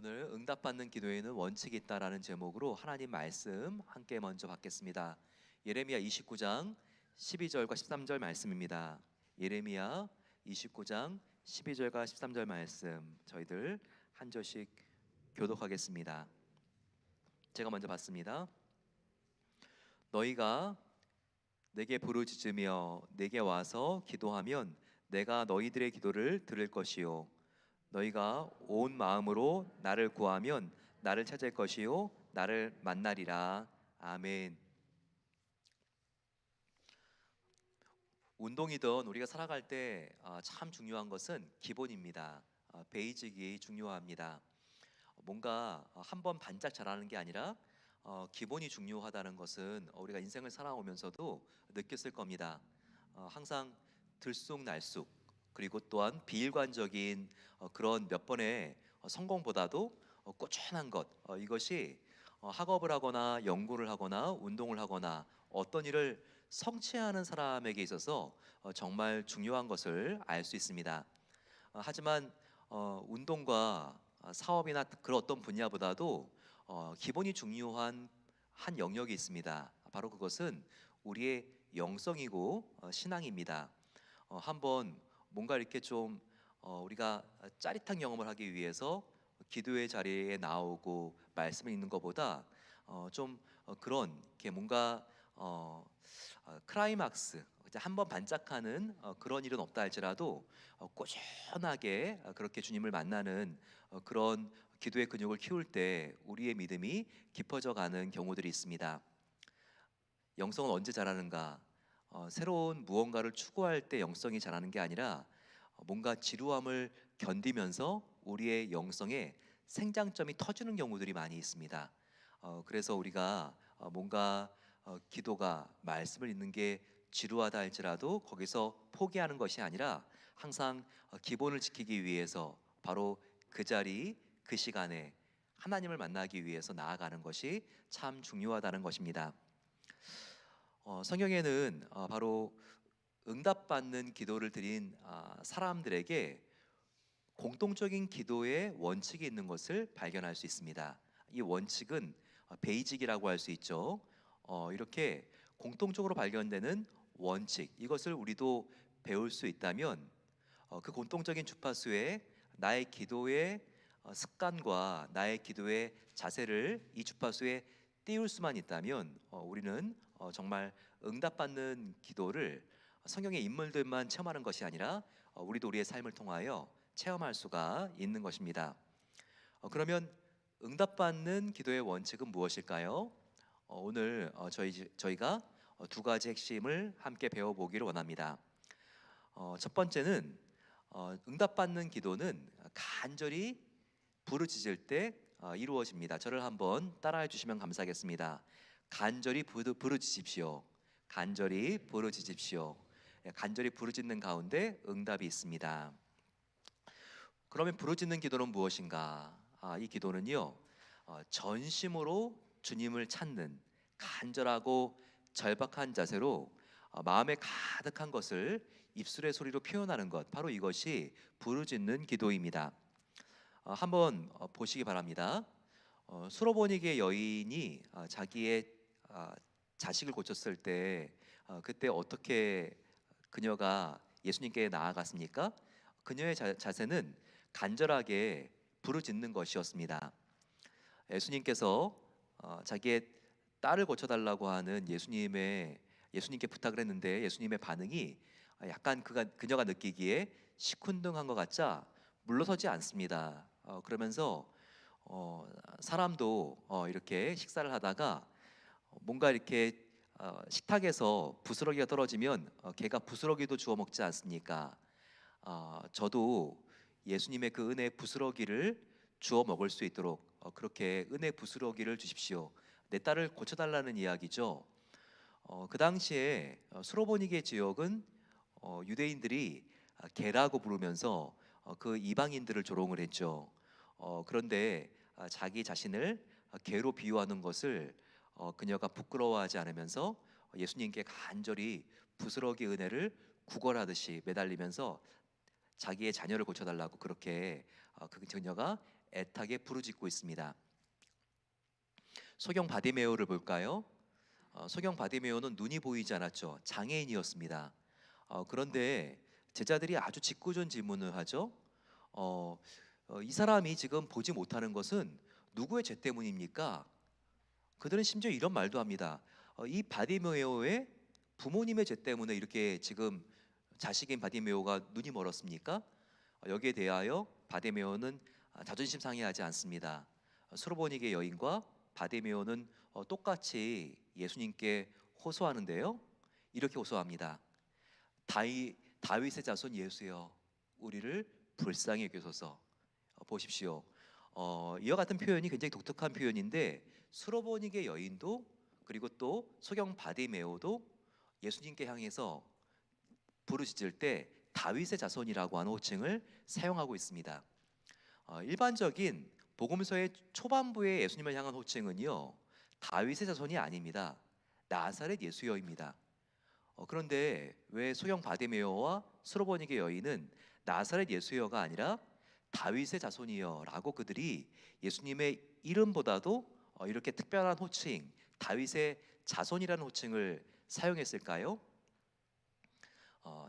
오늘 응답받는 기도에는 원칙이 있다라는 제목으로 하나님 말씀 함께 먼저 받겠습니다. 예레미야 29장 12절과 13절 말씀입니다. 예레미야 29장 12절과 13절 말씀 저희들 한 절씩 교독하겠습니다. 제가 먼저 받습니다. 너희가 내게 부르짖으며 내게 와서 기도하면 내가 너희들의 기도를 들을 것이요 너희가 온 마음으로 나를 구하면 나를 찾을 것이요 나를 만나리라. 아멘. 운동이든 우리가 살아갈 때 참 중요한 것은 기본입니다. 베이직이 중요합니다. 뭔가 한번 반짝 잘하는 게 아니라 기본이 중요하다는 것은 우리가 인생을 살아오면서도 느꼈을 겁니다. 항상 들쑥날쑥 그리고 또한 비일관적인 그런 몇 번의 성공보다도 꾸준한 것, 이것이 학업을 하거나 연구를 하거나 운동을 하거나 어떤 일을 성취하는 사람에게 있어서 정말 중요한 것을 알 수 있습니다. 하지만 운동과 사업이나 그런 어떤 분야보다도 기본이 중요한 한 영역이 있습니다. 바로 그것은 우리의 영성이고 신앙입니다. 한번 뭔가 이렇게 좀 우리가 짜릿한 경험을 하기 위해서 기도의 자리에 나오고 말씀을 읽는 것보다 좀 그런 이렇게 뭔가 클라이막스 한번 반짝하는 그런 일은 없다 할지라도 꾸준하게 그렇게 주님을 만나는 그런 기도의 근육을 키울 때 우리의 믿음이 깊어져 가는 경우들이 있습니다. 영성은 언제 자라는가? 새로운 무언가를 추구할 때 영성이 자라는 게 아니라 뭔가 지루함을 견디면서 우리의 영성에 생장점이 터지는 경우들이 많이 있습니다. 그래서 우리가 뭔가 기도가 말씀을 읽는 게 지루하다 할지라도 거기서 포기하는 것이 아니라 항상 기본을 지키기 위해서 바로 그 자리 그 시간에 하나님을 만나기 위해서 나아가는 것이 참 중요하다는 것입니다. 성경에는 바로 응답받는 기도를 드린 사람들에게 공통적인 기도의 원칙이 있는 것을 발견할 수 있습니다. 이 원칙은 베이직이라고 할 수 있죠. 이렇게 공통적으로 발견되는 원칙, 이것을 우리도 배울 수 있다면 그 공통적인 주파수에 나의 기도의 습관과 나의 기도의 자세를 이 주파수에 띄울 수만 있다면 우리는 정말 응답받는 기도를 성경의 인물들만 체험하는 것이 아니라 우리도 우리의 삶을 통하여 체험할 수가 있는 것입니다. 그러면 응답받는 기도의 원칙은 무엇일까요? 오늘 저희가 두 가지 핵심을 함께 배워보기를 원합니다. 첫 번째는 응답받는 기도는 간절히 부르짖을 때 이루어집니다. 저를 한번 따라해 주시면 감사하겠습니다. 간절히 부르짖으십시오. 간절히 부르짖으십시오. 간절히 부르짖는 가운데 응답이 있습니다. 그러면 부르짖는 기도는 무엇인가? 이 기도는요, 전심으로 주님을 찾는 간절하고 절박한 자세로 마음에 가득한 것을 입술의 소리로 표현하는 것, 바로 이것이 부르짖는 기도입니다. 한번 보시기 바랍니다. 수로보니게 여인이 자기의 자식을 고쳤을 때 그때 어떻게 그녀가 예수님께 나아갔습니까? 그녀의 자세는 간절하게 부르짖는 것이었습니다. 예수님께서 자기의 딸을 고쳐달라고 하는 예수님께 부탁을 했는데 예수님의 반응이 약간 그녀가 느끼기에 시큰둥한 것 같자 물러서지 않습니다. 그러면서 사람도 이렇게 식사를 하다가 뭔가 이렇게 식탁에서 부스러기가 떨어지면 개가 부스러기도 주워 먹지 않습니까? 저도 예수님의 그 은혜의 부스러기를 주워 먹을 수 있도록 그렇게 은혜 부스러기를 주십시오. 내 딸을 고쳐달라는 이야기죠. 그 당시에 수로보니게 지역은 유대인들이 개라고 부르면서 그 이방인들을 조롱을 했죠. 그런데 자기 자신을 개로 비유하는 것을 그녀가 부끄러워하지 않으면서 예수님께 간절히 부스러기 은혜를 구걸하듯이 매달리면서 자기의 자녀를 고쳐달라고 그렇게 그 그녀가 애타게 부르짖고 있습니다. 소경 바디메오를 볼까요? 소경 바디메오는 눈이 보이지 않았죠. 장애인이었습니다. 그런데 제자들이 아주 짓궂은 질문을 하죠. 이 사람이 지금 보지 못하는 것은 누구의 죄 때문입니까? 그들은 심지어 이런 말도 합니다. 이 바디메오의 부모님의 죄 때문에 이렇게 지금 자식인 바디메오가 눈이 멀었습니까? 여기에 대하여 바디메오는 자존심 상해하지 않습니다. 수로보니게 여인과 바디메오는 똑같이 예수님께 호소하는데요. 이렇게 호소합니다. 다윗의 자손 예수여, 우리를 불쌍히 여기소서. 보십시오. 이와 같은 표현이 굉장히 독특한 표현인데 수로보니게 여인도 그리고 또 소경 바디메오도 예수님께 향해서 부르짖을 때 다윗의 자손이라고 하는 호칭을 사용하고 있습니다. 일반적인 복음서의 초반부의 예수님을 향한 호칭은요, 다윗의 자손이 아닙니다. 나사렛 예수여입니다. 그런데 왜 소경 바디메오와 수로보니게 여인은 나사렛 예수여가 아니라 다윗의 자손이여라고 그들이 예수님의 이름보다도 이렇게 특별한 호칭, 다윗의 자손이라는 호칭을 사용했을까요?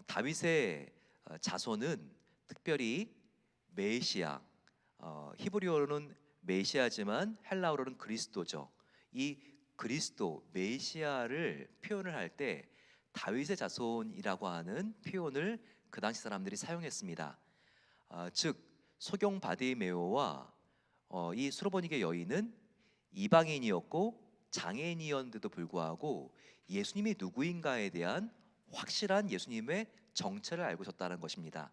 다윗의 자손은 특별히 메시아, 히브리어로는 메시아지만 헬라어로는 그리스도죠. 이 그리스도 메시아를 표현을 할 때 다윗의 자손이라고 하는 표현을 그 당시 사람들이 사용했습니다. 즉 소경 바디메오와 이 수로보니게 여인은 이방인이었고 장애인이었는데도 불구하고 예수님이 누구인가에 대한 확실한 예수님의 정체를 알고 있었다는 것입니다.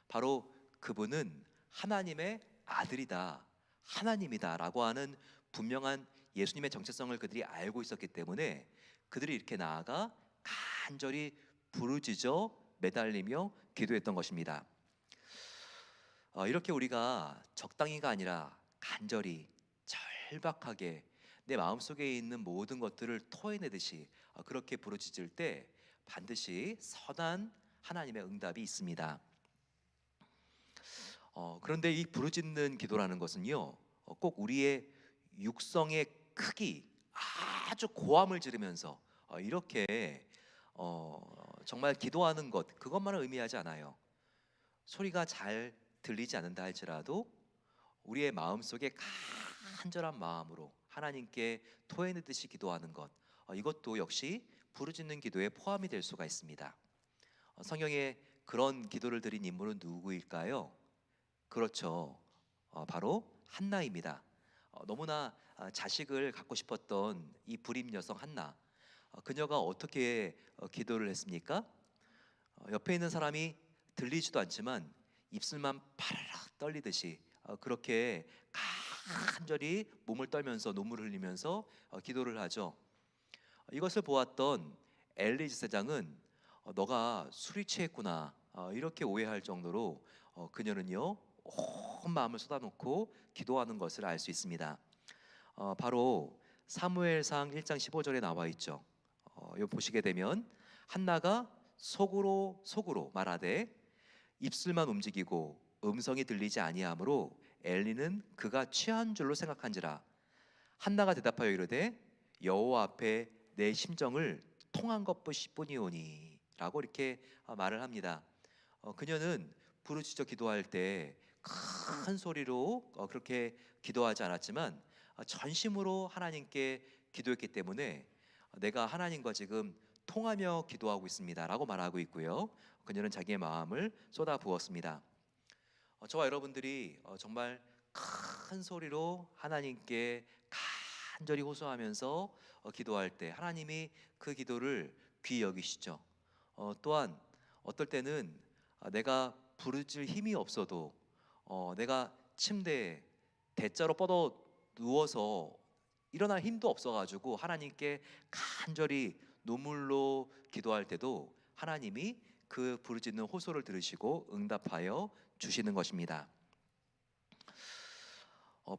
바로 그분은 하나님의 아들이다, 하나님이다라고 하는 분명한 예수님의 정체성을 그들이 알고 있었기 때문에 그들이 이렇게 나아가 간절히 부르짖어 매달리며 기도했던 것입니다. 이렇게 우리가 적당히가 아니라 간절히 절박하게 내 마음속에 있는 모든 것들을 토해내듯이 그렇게 부르짖을 때 반드시 선한 하나님의 응답이 있습니다. 그런데 이 부르짖는 기도라는 것은요, 꼭 우리의 육성의 크기, 아주 고함을 지르면서 이렇게 정말 기도하는 것, 그것만을 의미하지 않아요. 소리가 잘 들리지 않는다 할지라도 우리의 마음속에 간절한 마음으로 하나님께 토해내듯이 기도하는 것, 이것도 역시 부르짖는 기도에 포함이 될 수가 있습니다. 성경에 그런 기도를 드린 인물은 누구일까요? 그렇죠. 바로 한나입니다. 너무나 자식을 갖고 싶었던 이 불임 여성 한나, 그녀가 어떻게 기도를 했습니까? 옆에 있는 사람이 들리지도 않지만 입술만 파르르 떨리듯이 그렇게 간절히 몸을 떨면서 눈물을 흘리면서 기도를 하죠. 이것을 보았던 엘리 제사장은 너가 술이 취했구나 이렇게 오해할 정도로 그녀는요 온 마음을 쏟아놓고 기도하는 것을 알 수 있습니다. 바로 사무엘상 1장 15절에 나와 있죠. 요 보시게 되면 한나가 속으로 말하되 입술만 움직이고 음성이 들리지 아니하므로 엘리는 그가 취한 줄로 생각한지라. 한나가 대답하여 이르되 여호와 앞에 내 심정을 통한 것뿐이오니 라고 이렇게 말을 합니다. 그녀는 부르짖어 기도할 때 큰 소리로 그렇게 기도하지 않았지만 전심으로 하나님께 기도했기 때문에 내가 하나님과 지금 통하며 기도하고 있습니다 라고 말하고 있고요. 그녀는 자기의 마음을 쏟아 부었습니다. 저와 여러분들이 정말 큰 소리로 하나님께 간절히 호소하면서 기도할 때 하나님이 그 기도를 귀히 여기시죠. 또한 어떨 때는 내가 부르짖을 힘이 없어도 내가 침대에 대자로 뻗어 누워서 일어날 힘도 없어가지고 하나님께 간절히 눈물로 기도할 때도 하나님이 그 부르짖는 호소를 들으시고 응답하여 주시는 것입니다.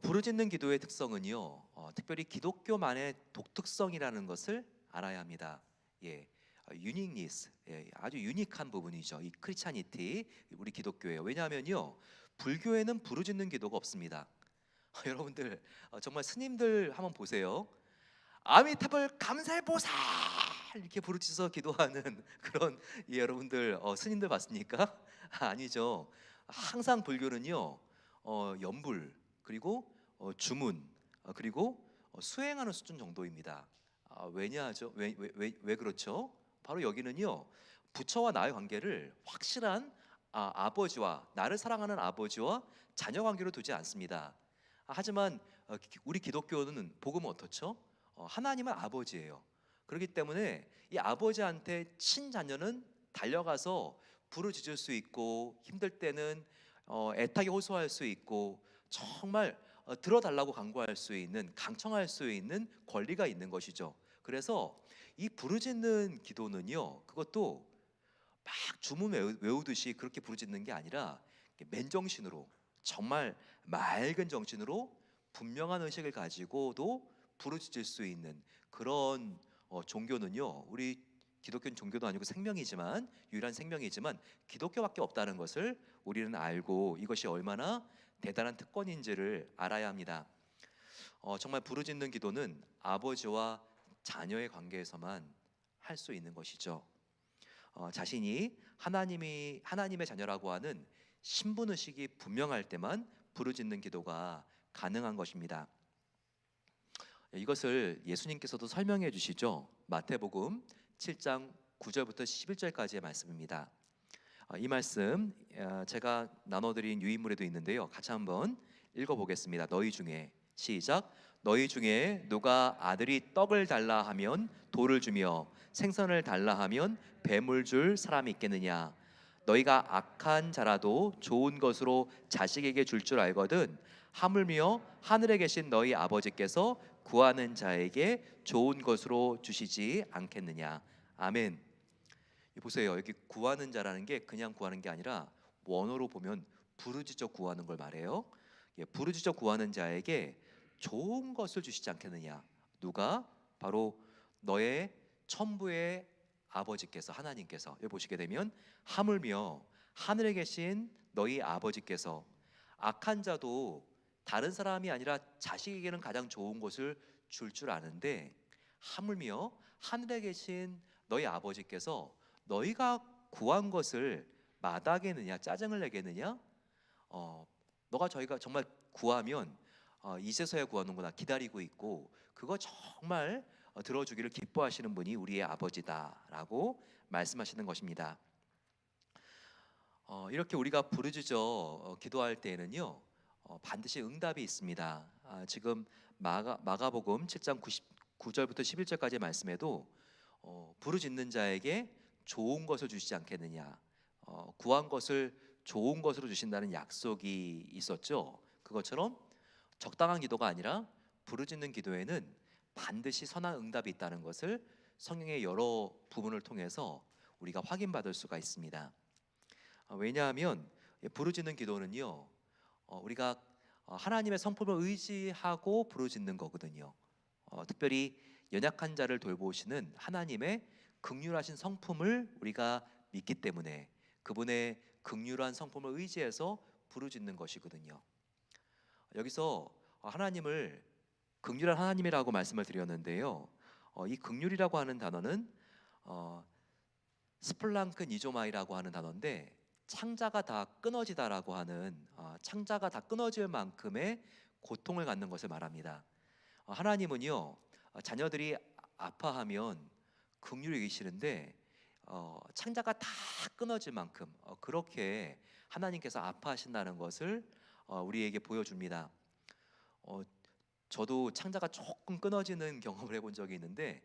부르짖는 기도의 특성은요, 특별히 기독교만의 독특성이라는 것을 알아야 합니다. 예, 유니크니스, 아주 유니크한 부분이죠. 이 크리스찬이티, 우리 기독교예요. 왜냐하면요, 불교에는 부르짖는 기도가 없습니다. 여러분들 정말 스님들 한번 보세요. 아미타불 감살보살 이렇게 부르짖어서 기도하는 그런 여러분들 스님들 봤습니까? 아니죠. 항상 불교는요, 연불, 그리고 주문, 그리고 수행하는 수준 정도입니다. 왜냐하죠? 왜 그렇죠? 바로 여기는요, 부처와 나의 관계를 확실한 아버지와, 나를 사랑하는 아버지와 자녀 관계로 두지 않습니다. 하지만 우리 기독교는 복음은 어떻죠? 하나님은 아버지예요. 그렇기 때문에 이 아버지한테 친자녀는 달려가서 부르짖을 수 있고, 힘들 때는 애타게 호소할 수 있고, 정말 들어달라고 간구할 수 있는, 강청할 수 있는 권리가 있는 것이죠. 그래서 이 부르짖는 기도는요, 그것도 막 주문 외우듯이 그렇게 부르짖는 게 아니라 맨정신으로, 정말 맑은 정신으로 분명한 의식을 가지고도 부르짖을 수 있는 그런 종교는요, 우리 기독교는 종교도 아니고 생명이지만, 유일한 생명이지만 기독교밖에 없다는 것을 우리는 알고, 이것이 얼마나 대단한 특권인지를 알아야 합니다. 정말 부르짖는 기도는 아버지와 자녀의 관계에서만 할 수 있는 것이죠. 자신이 하나님의 자녀라고 하는 신분 의식이 분명할 때만 부르짖는 기도가 가능한 것입니다. 이것을 예수님께서도 설명해 주시죠. 마태복음 7장 9절부터 11절까지의 말씀입니다. 이 말씀 제가 나눠드린 유인물에도 있는데요, 같이 한번 읽어보겠습니다. 너희 중에, 시작. 너희 중에 누가 아들이 떡을 달라 하면 돌을 주며 생선을 달라 하면 뱀을 줄 사람이 있겠느냐? 너희가 악한 자라도 좋은 것으로 자식에게 줄 알거든 하물며 하늘에 계신 너희 아버지께서 구하는 자에게 좋은 것으로 주시지 않겠느냐? 아멘. 보세요. 여기 구하는 자라는 게 그냥 구하는 게 아니라 원어로 보면 부르짖어 구하는 걸 말해요. 부르짖어 구하는 자에게 좋은 것을 주시지 않겠느냐? 누가? 바로 너의 천부의 아버지께서, 하나님께서. 여기 보시게 되면 하물며 하늘에 계신 너희 아버지께서, 악한 자도 다른 사람이 아니라 자식에게는 가장 좋은 것을 줄 아는데, 하물며 하늘에 계신 너희 아버지께서 너희가 구한 것을 마다하겠느냐, 짜증을 내겠느냐? 너가 저희가 정말 구하면 이제서야 구하는구나 기다리고 있고, 그거 정말 들어주기를 기뻐하시는 분이 우리의 아버지다라고 말씀하시는 것입니다. 이렇게 우리가 부르짖어 기도할 때에는요, 반드시 응답이 있습니다. 지금 마가복음 7장 9절부터 11절까지의 말씀에도 부르짖는 자에게 좋은 것을 주시지 않겠느냐, 구한 것을 좋은 것으로 주신다는 약속이 있었죠. 그것처럼 적당한 기도가 아니라 부르짖는 기도에는 반드시 선한 응답이 있다는 것을 성경의 여러 부분을 통해서 우리가 확인받을 수가 있습니다. 왜냐하면 부르짖는 기도는요, 우리가 하나님의 성품을 의지하고 부르짖는 거거든요. 특별히 연약한 자를 돌보시는 하나님의 긍휼하신 성품을 우리가 믿기 때문에 그분의 긍휼한 성품을 의지해서 부르짖는 것이거든요. 여기서 하나님을 긍휼한 하나님이라고 말씀을 드렸는데요, 이 긍휼이라고 하는 단어는 스플랑크 니조마이라고 하는 단어인데, 창자가 다 끊어지다라고 하는, 창자가 다 끊어질 만큼의 고통을 갖는 것을 말합니다. 하나님은요, 자녀들이 아파하면 긍휼히 계시는데 창자가 다 끊어질 만큼 그렇게 하나님께서 아파하신다는 것을 우리에게 보여줍니다. 저도 창자가 조금 끊어지는 경험을 해본 적이 있는데,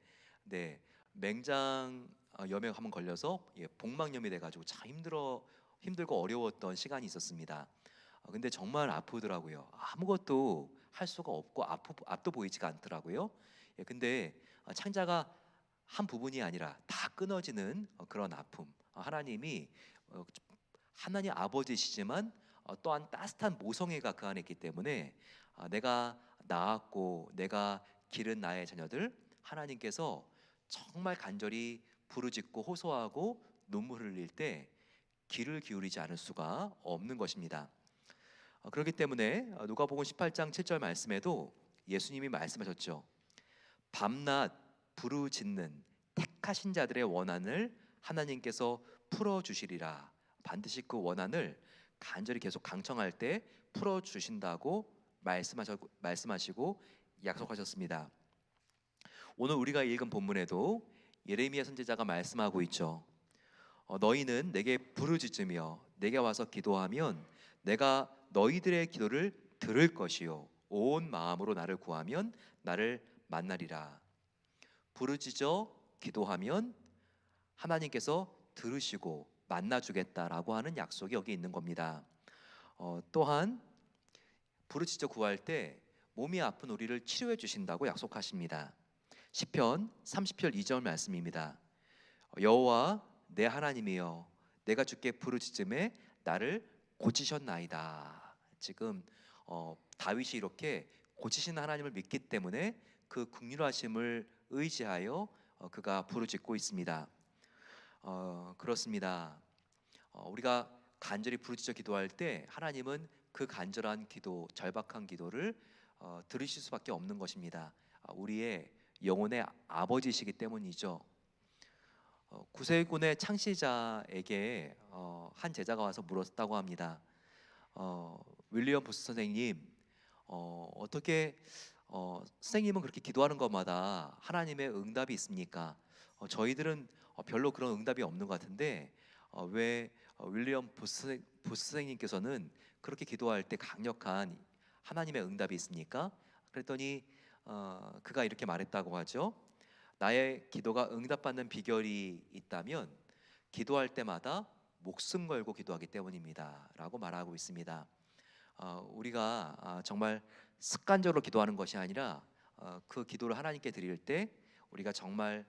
맹장 염에 한번 걸려서 복막염이 돼가지고 참 힘들고 어려웠던 시간이 있었습니다. 근데 정말 아프더라고요. 아무것도 할 수가 없고 앞도 보이지가 않더라고요. 근데 창자가 한 부분이 아니라 다 끊어지는 그런 아픔, 하나님이 하나님 아버지시지만 또한 따뜻한 모성애가 그 안에 있기 때문에 내가 낳았고 내가 기른 나의 자녀들, 하나님께서 정말 간절히 부르짖고 호소하고 눈물 흘릴 때 귀를 기울이지 않을 수가 없는 것입니다. 그렇기 때문에 누가복음 18장 7절 말씀에도 예수님이 말씀하셨죠. 밤낮 부르짖는 택하신 자들의 원한을 하나님께서 풀어주시리라. 반드시 그 원한을 간절히 계속 강청할 때 풀어주신다고 말씀하시고 약속하셨습니다. 오늘 우리가 읽은 본문에도 예레미야 선지자가 말씀하고 있죠. 너희는 내게 부르짖으며 내게 와서 기도하면 내가 너희들의 기도를 들을 것이요 온 마음으로 나를 구하면 나를 만나리라. 부르짖어 기도하면 하나님께서 들으시고 만나주겠다라고 하는 약속이 여기 있는 겁니다. 또한 부르짖어 구할 때 몸이 아픈 우리를 치료해 주신다고 약속하십니다. 시편 30편 2절 말씀입니다. 여호와 내 하나님이여 내가 주께 부르짖음에 나를 고치셨나이다. 지금 다윗이 이렇게 고치시는 하나님을 믿기 때문에 그 긍휼하심을 의지하여 그가 부르짖고 있습니다. 그렇습니다. 우리가 간절히 부르짖어 기도할 때 하나님은 그 간절한 기도, 절박한 기도를 들으실 수밖에 없는 것입니다. 우리의 영혼의 아버지시기 때문이죠. 구세군의 창시자에게 한 제자가 와서 물었다고 합니다. 윌리엄 부스 선생님, 어떻게 선생님은 그렇게 기도하는 것마다 하나님의 응답이 있습니까? 저희들은 별로 그런 응답이 없는 것 같은데 왜 윌리엄 부스 선생님께서는 그렇게 기도할 때 강력한 하나님의 응답이 있습니까? 그랬더니 그가 이렇게 말했다고 하죠. 나의 기도가 응답받는 비결이 있다면 기도할 때마다 목숨 걸고 기도하기 때문입니다 라고 말하고 있습니다. 우리가 정말 습관적으로 기도하는 것이 아니라 그 기도를 하나님께 드릴 때 우리가 정말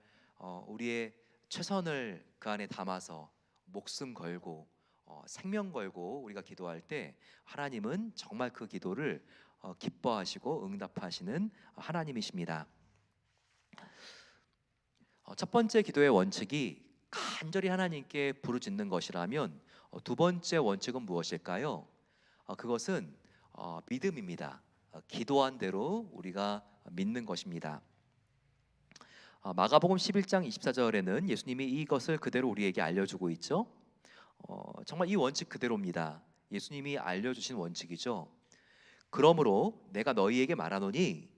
우리의 최선을 그 안에 담아서 목숨 걸고 생명 걸고 우리가 기도할 때 하나님은 정말 그 기도를 기뻐하시고 응답하시는 하나님이십니다. 첫 번째 기도의 원칙이 간절히 하나님께 부르짖는 것이라면 두 번째 원칙은 무엇일까요? 그것은 믿음입니다. 기도한 대로 우리가 믿는 것입니다. 마가복음 11장 24절에는 예수님이 이것을 그대로 우리에게 알려주고 있죠. 정말 이 원칙 그대로입니다. 예수님이 알려주신 원칙이죠. 그러므로 내가 너희에게 말하노니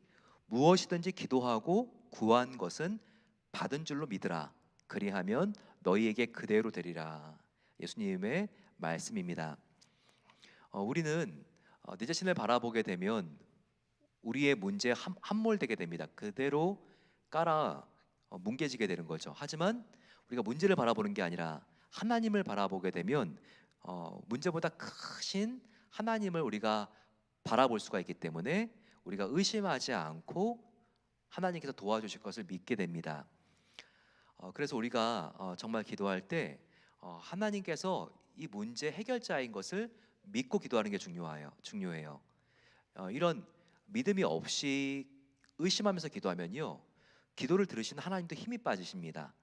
무엇이든지 기도하고 구한 것은 받은 줄로 믿으라. 그리하면 너희에게 그대로 되리라. 예수님의 말씀입니다. 우리는 내 자신을 바라보게 되면 우리의 문제에 함몰되게 됩니다. 그대로 깔아 뭉개지게 되는 거죠. 하지만 우리가 문제를 바라보는 게 아니라 하나님을 바라보게 되면 문제보다 크신 하나님을 우리가 바라볼 수가 있기 때문에 우리가 의심하지 않고 하나님께서 도와주실 것을 믿게 됩니다. 그래서 우리가 정말 기도할 때 하나님께서 이 문제 해결자인 것을 믿고 기도하는 게 중요해요. 이런 믿음이 없이 의심하면서 기도하면요, 기도를 들으시는 하나님도 힘이 빠지십니다.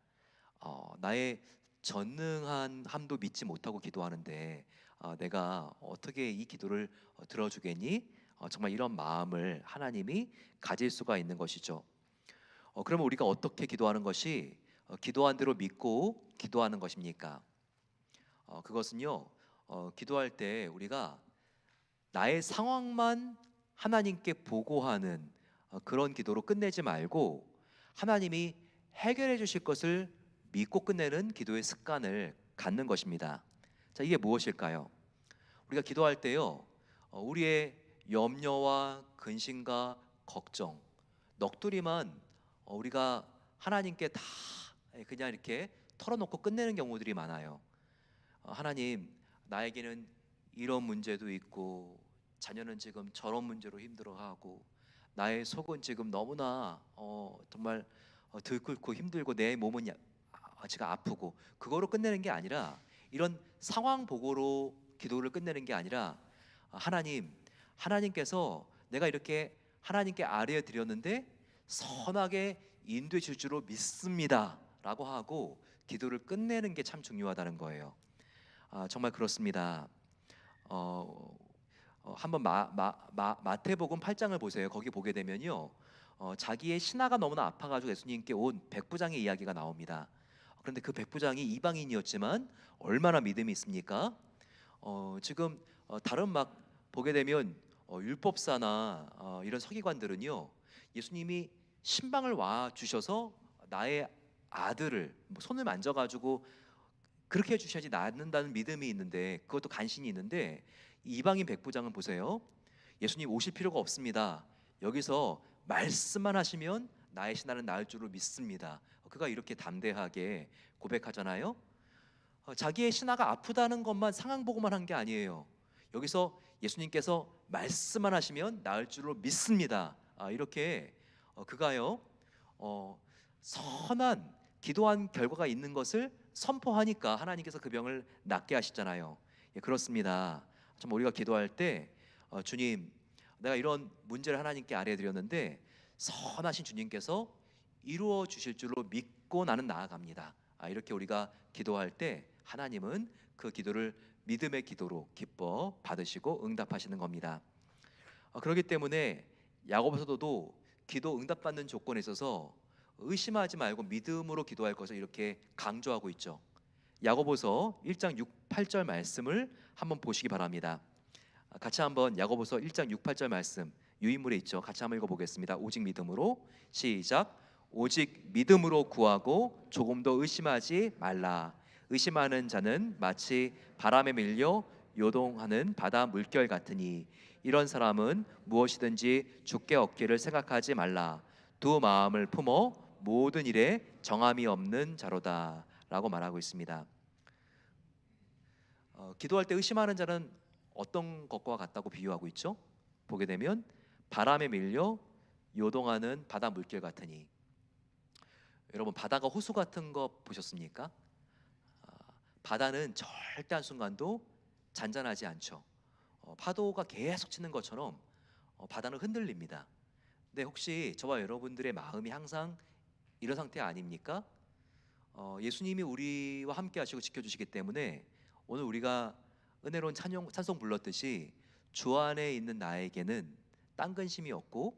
나의 전능한 함도 믿지 못하고 기도하는데 내가 어떻게 이 기도를 들어주겠니? 정말 이런 마음을 하나님이 가질 수가 있는 것이죠. 그러면 우리가 어떻게 기도하는 것이 기도한 대로 믿고 기도하는 것입니까? 그것은요, 기도할 때 우리가 나의 상황만 하나님께 보고하는 그런 기도로 끝내지 말고 하나님이 해결해 주실 것을 믿고 끝내는 기도의 습관을 갖는 것입니다. 자, 이게 무엇일까요? 우리가 기도할 때요, 우리의 염려와 근심과 걱정, 넋두리만 우리가 하나님께 다 그냥 이렇게 털어놓고 끝내는 경우들이 많아요. 하나님, 나에게는 이런 문제도 있고 자녀는 지금 저런 문제로 힘들어하고 나의 속은 지금 너무나 정말 들끓고 힘들고 내 몸은 지금 아프고, 그거로 끝내는 게 아니라 이런 상황 보고로 기도를 끝내는 게 아니라 하나님께서 내가 이렇게 하나님께 아뢰어 드렸는데 선하게 인도해 줄 줄로 믿습니다 라고 하고 기도를 끝내는 게 참 중요하다는 거예요. 정말 그렇습니다. 한번 마태복음 8장을 보세요. 거기 보게 되면요, 자기의 신하가 너무나 아파가지고 예수님께 온 백부장의 이야기가 나옵니다. 그런데 그 백부장이 이방인이었지만 얼마나 믿음이 있습니까? 지금 다른 막 보게 되면 율법사나 이런 서기관들은요, 예수님이 신방을 와 주셔서 나의 아들을 손을 만져가지고 그렇게 해주셔야지 낫는다는 믿음이 있는데, 그것도 간신히 있는데, 이 이방인 백부장은 보세요. 예수님 오실 필요가 없습니다. 여기서 말씀만 하시면 나의 신하는 나을 줄로 믿습니다. 그가 이렇게 담대하게 고백하잖아요. 자기의 신하가 아프다는 것만 상황 보고만 한 게 아니에요. 여기서 예수님께서 말씀만 하시면 나을 줄로 믿습니다. 이렇게 그가요, 선한 기도한 결과가 있는 것을 선포하니까 하나님께서 그 병을 낫게 하시잖아요. 예, 그렇습니다. 참 우리가 기도할 때 주님, 내가 이런 문제를 하나님께 아뢰드렸는데 선하신 주님께서 이루어 주실 줄로 믿고 나는 나아갑니다. 이렇게 우리가 기도할 때 하나님은 그 기도를 믿음의 기도로 기뻐 받으시고 응답하시는 겁니다. 그렇기 때문에 야고보서도 기도 응답받는 조건에 있어서 의심하지 말고 믿음으로 기도할 것을 이렇게 강조하고 있죠. 야고보서 1장 6, 8절 말씀을 한번 보시기 바랍니다. 같이 한번 야고보서 1장 6, 8절 말씀 유인물에 있죠. 같이 한번 읽어보겠습니다. 오직 믿음으로, 시작. 오직 믿음으로 구하고 조금도 의심하지 말라. 의심하는 자는 마치 바람에 밀려 요동하는 바다 물결 같으니 이런 사람은 무엇이든지 주께 얻기를 생각하지 말라. 두 마음을 품어 모든 일에 정함이 없는 자로다 라고 말하고 있습니다. 기도할 때 의심하는 자는 어떤 것과 같다고 비유하고 있죠? 보게 되면 바람에 밀려 요동하는 바다 물결 같으니. 여러분, 바다가 호수 같은 거 보셨습니까? 바다는 절대 한순간도 잔잔하지 않죠. 파도가 계속 치는 것처럼 바다는 흔들립니다. 근데 혹시 저와 여러분들의 마음이 항상 이런 상태 아닙니까? 예수님이 우리와 함께 하시고 지켜주시기 때문에 오늘 우리가 은혜로운 찬송 불렀듯이 주 안에 있는 나에게는 땅 근심이 없고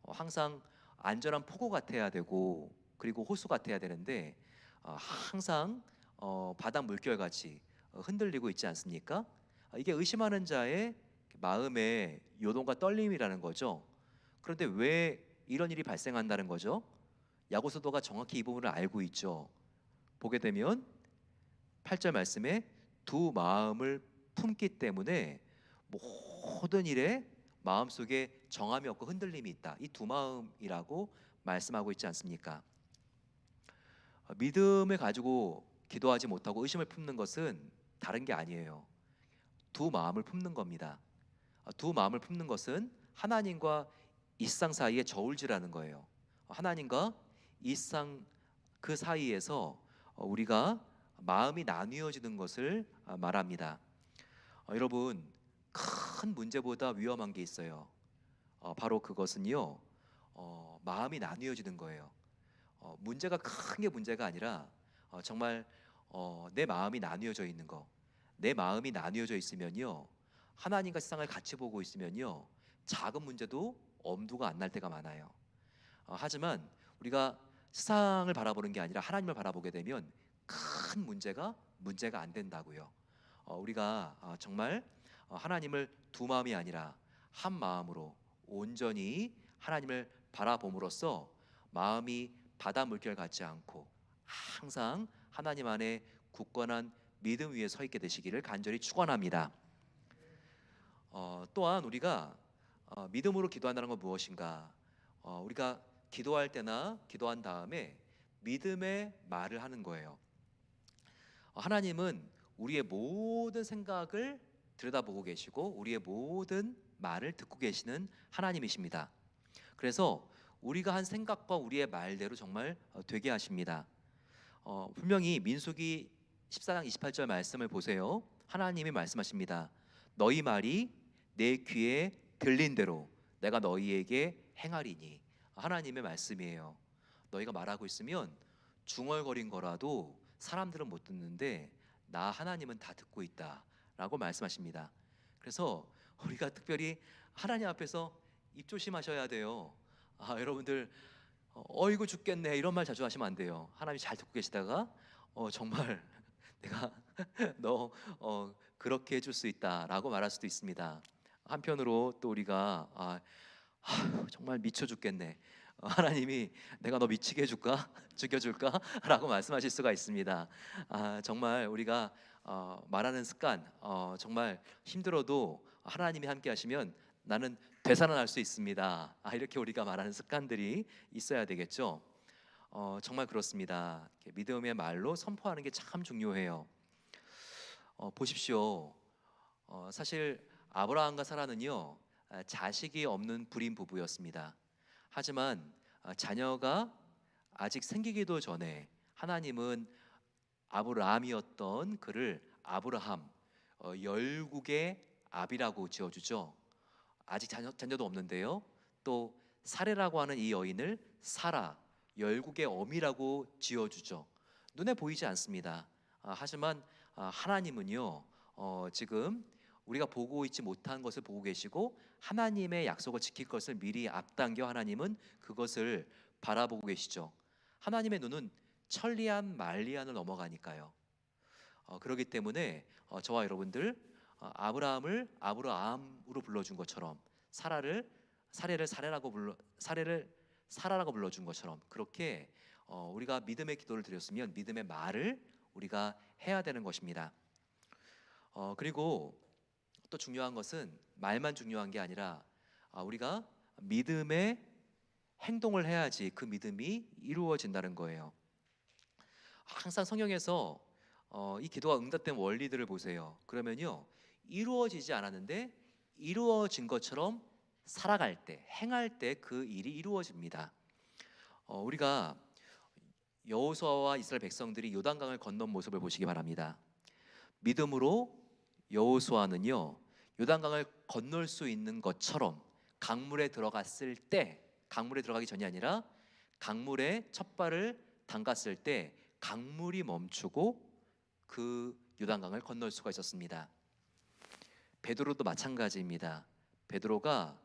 항상 안전한 포구 같아야 되고 그리고 호수 같아야 되는데 항상 바다 물결같이 흔들리고 있지 않습니까? 이게 의심하는 자의 마음의 요동과 떨림이라는 거죠. 그런데 왜 이런 일이 발생한다는 거죠? 야고보서가 정확히 이 부분을 알고 있죠. 보게 되면 8절 말씀에 두 마음을 품기 때문에 모든 일에 마음속에 정함이 없고 흔들림이 있다. 이 두 마음이라고 말씀하고 있지 않습니까? 믿음을 가지고 기도하지 못하고 의심을 품는 것은 다른 게 아니에요. 두 마음을 품는 겁니다. 두 마음을 품는 것은 하나님과 일상 사이의 저울질하는 거예요. 하나님과 일상 그 사이에서 우리가 마음이 나뉘어지는 것을 말합니다. 여러분, 큰 문제보다 위험한 게 있어요. 바로 그것은요, 마음이 나뉘어지는 거예요. 문제가 큰 게 문제가 아니라 정말 내 마음이 나뉘어져 있는 거. 내 마음이 나뉘어져 있으면요, 하나님과 세상을 같이 보고 있으면요, 작은 문제도 엄두가 안 날 때가 많아요. 하지만 우리가 세상을 바라보는 게 아니라 하나님을 바라보게 되면 큰 문제가 안 된다고요. 우리가 정말 하나님을 두 마음이 아니라 한 마음으로 온전히 하나님을 바라봄으로써 마음이 바다 물결 같지 않고 항상 하나님 안에 굳건한 믿음 위에 서 있게 되시기를 간절히 축원합니다. 또한 우리가 믿음으로 기도한다는 건 무엇인가? 우리가 기도할 때나 기도한 다음에 믿음의 말을 하는 거예요. 하나님은 우리의 모든 생각을 들여다보고 계시고 우리의 모든 말을 듣고 계시는 하나님이십니다. 그래서 우리가 한 생각과 우리의 말대로 정말 되게 하십니다. 분명히 민수기 14장 28절 말씀을 보세요. 하나님이 말씀하십니다. 너희 말이 내 귀에 들린 대로 내가 너희에게 행하리니. 하나님의 말씀이에요. 너희가 말하고 있으면 중얼거린 거라도 사람들은 못 듣는데 나 하나님은 다 듣고 있다라고 말씀하십니다. 그래서 우리가 특별히 하나님 앞에서 입 조심하셔야 돼요. 여러분들 어이구 죽겠네 이런 말 자주 하시면 안 돼요. 하나님이 잘 듣고 계시다가 정말 내가 너 그렇게 해줄 수 있다라고 말할 수도 있습니다. 한편으로 또 우리가 정말 미쳐 죽겠네. 하나님이 내가 너 미치게 해줄까? 죽여줄까? 라고 말씀하실 수가 있습니다. 정말 우리가 말하는 습관 정말 힘들어도 하나님이 함께 하시면 나는 되살아날 수 있습니다. 이렇게 우리가 말하는 습관들이 있어야 되겠죠. 정말 그렇습니다. 믿음의 말로 선포하는 게 참 중요해요. 보십시오. 사실 아브라함과 사라는요 자식이 없는 불임 부부였습니다. 하지만 자녀가 아직 생기기도 전에 하나님은 아브라함이었던 그를 아브라함 열국의 아비라고 지어주죠. 아직 자녀도 없는데요. 또 사레라고 하는 이 여인을 사라 열국의 어미라고 지어주죠. 눈에 보이지 않습니다. 하지만 하나님은요 지금 우리가 보고 있지 못한 것을 보고 계시고 하나님의 약속을 지킬 것을 미리 앞당겨 하나님은 그것을 바라보고 계시죠. 하나님의 눈은 천리안 만리안을 넘어가니까요. 그렇기 때문에 저와 여러분들 아브라함을 아브라함으로 불러준 것처럼 사라를 사라라고 불러준 것처럼 그렇게 우리가 믿음의 기도를 드렸으면 믿음의 말을 우리가 해야 되는 것입니다. 그리고 또 중요한 것은 말만 중요한 게 아니라 우리가 믿음의 행동을 해야지 그 믿음이 이루어진다는 거예요. 항상 성경에서 이 기도가 응답된 원리들을 보세요. 그러면요 이루어지지 않았는데 이루어진 것처럼 살아갈 때, 행할 때 그 일이 이루어집니다. 우리가 여호수아와 이스라엘 백성들이 요단강을 건넌 모습을 보시기 바랍니다. 믿음으로 여호수아는요 요단강을 건널 수 있는 것처럼 강물에 들어갔을 때, 강물에 들어가기 전이 아니라 강물에 첫 발을 담갔을 때 강물이 멈추고 그 요단강을 건널 수가 있었습니다. 베드로도 마찬가지입니다. 베드로가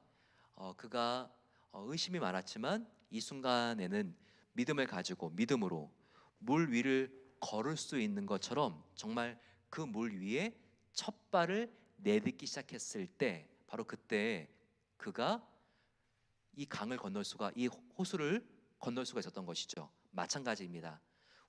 그가 의심이 많았지만 이 순간에는 믿음을 가지고 믿음으로 물 위를 걸을 수 있는 것처럼 정말 그 물 위에 첫 발을 내딛기 시작했을 때 바로 그때 그가 이 강을 건널 수가, 이 호수를 건널 수가 있었던 것이죠. 마찬가지입니다.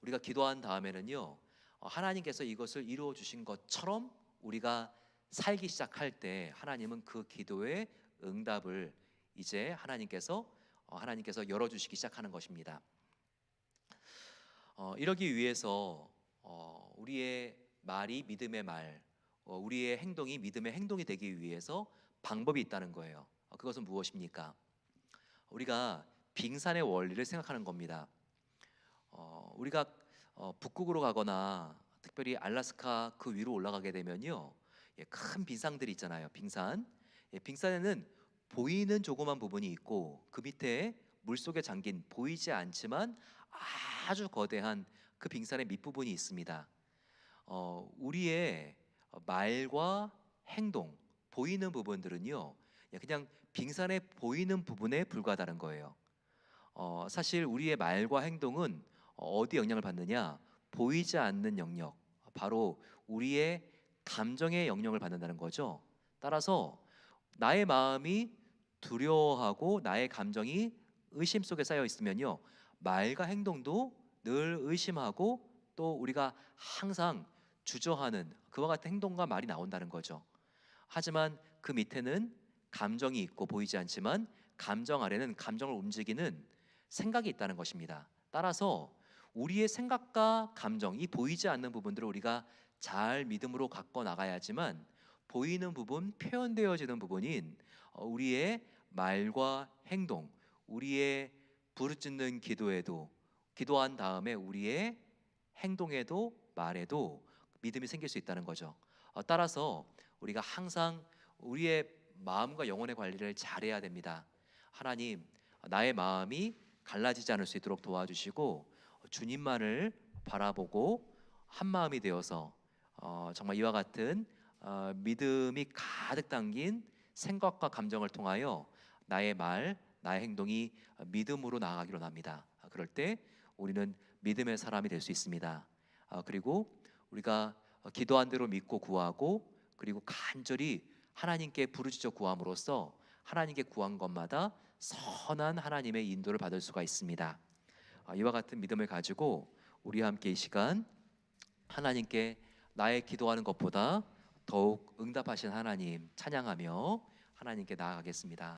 우리가 기도한 다음에는요 하나님께서 이것을 이루어 주신 것처럼 우리가 살기 시작할 때 하나님은 그 기도의 응답을 이제 하나님께서 열어주시기 시작하는 것입니다. 이러기 위해서 우리의 말이 믿음의 말, 우리의 행동이 믿음의 행동이 되기 위해서 방법이 있다는 거예요. 그것은 무엇입니까? 우리가 빙산의 원리를 생각하는 겁니다. 우리가 북극으로 가거나 특별히 알래스카 그 위로 올라가게 되면요 큰 빙산들이 있잖아요. 빙산에는 보이는 조그만 부분이 있고 그 밑에 물속에 잠긴 보이지 않지만 아주 거대한 그 빙산의 밑부분이 있습니다. 우리의 말과 행동, 보이는 부분들은요 그냥 빙산에 보이는 부분에 불과하다는 거예요. 사실 우리의 말과 행동은 어디 영향을 받느냐? 보이지 않는 영역, 바로 우리의 감정의 영향을 받는다는 거죠. 따라서 나의 마음이 두려워하고 나의 감정이 의심 속에 쌓여 있으면요 말과 행동도 늘 의심하고 또 우리가 항상 주저하는 그와 같은 행동과 말이 나온다는 거죠. 하지만 그 밑에는 감정이 있고 보이지 않지만 감정 아래는 감정을 움직이는 생각이 있다는 것입니다. 따라서 우리의 생각과 감정, 이 보이지 않는 부분들을 우리가 잘 믿음으로 갖고 나가야지만 보이는 부분, 표현되어지는 부분인 우리의 말과 행동, 우리의 부르짖는 기도에도, 기도한 다음에 우리의 행동에도 말에도 믿음이 생길 수 있다는 거죠. 따라서 우리가 항상 우리의 마음과 영혼의 관리를 잘해야 됩니다. 하나님, 나의 마음이 갈라지지 않을 수 있도록 도와주시고 주님만을 바라보고 한 마음이 되어서 정말 이와 같은 믿음이 가득 담긴 생각과 감정을 통하여 나의 말, 나의 행동이 믿음으로 나아가기로 합니다. 그럴 때 우리는 믿음의 사람이 될 수 있습니다. 그리고 우리가 기도한 대로 믿고 구하고 그리고 간절히 하나님께 부르짖어 구함으로써 하나님께 구한 것마다 선한 하나님의 인도를 받을 수가 있습니다. 이와 같은 믿음을 가지고 우리와 함께 이 시간 하나님께 나의 기도하는 것보다 더욱 응답하신 하나님 찬양하며 하나님께 나아가겠습니다.